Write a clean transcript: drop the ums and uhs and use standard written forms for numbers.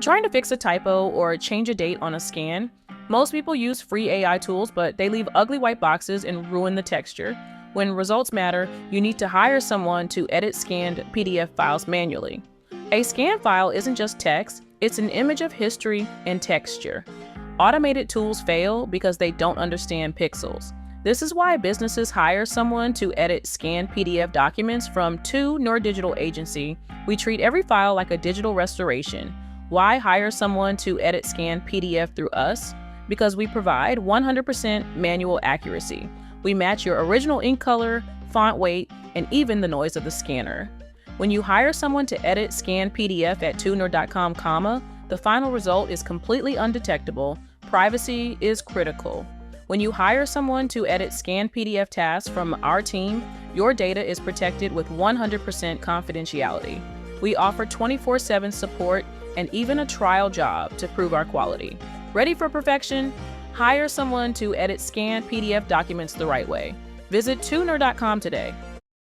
Trying to fix a typo or change a date on a scan? Most people use free AI tools, but they leave ugly white boxes and ruin the texture. When results matter, you need to hire someone to edit scanned PDF files manually. A scan file isn't just text, it's an image of history and texture. Automated tools fail because they don't understand pixels. This is why businesses hire someone to edit scanned PDF documents from Digital Agency. We treat every file like a digital restoration. Why hire someone to edit scanned PDF through us? Because we provide 100% manual accuracy. We match your original ink color, font weight, and even the noise of the scanner. When you hire someone to edit scanned PDF at tuner.com, the final result is completely undetectable. Privacy is critical. When you hire someone to edit scanned PDF tasks from our team, your data is protected with 100% confidentiality. We offer 24/7 support and even a trial job to prove our quality. Ready for perfection? Hire someone to edit scanned PDF documents the right way. Visit tuner.com today.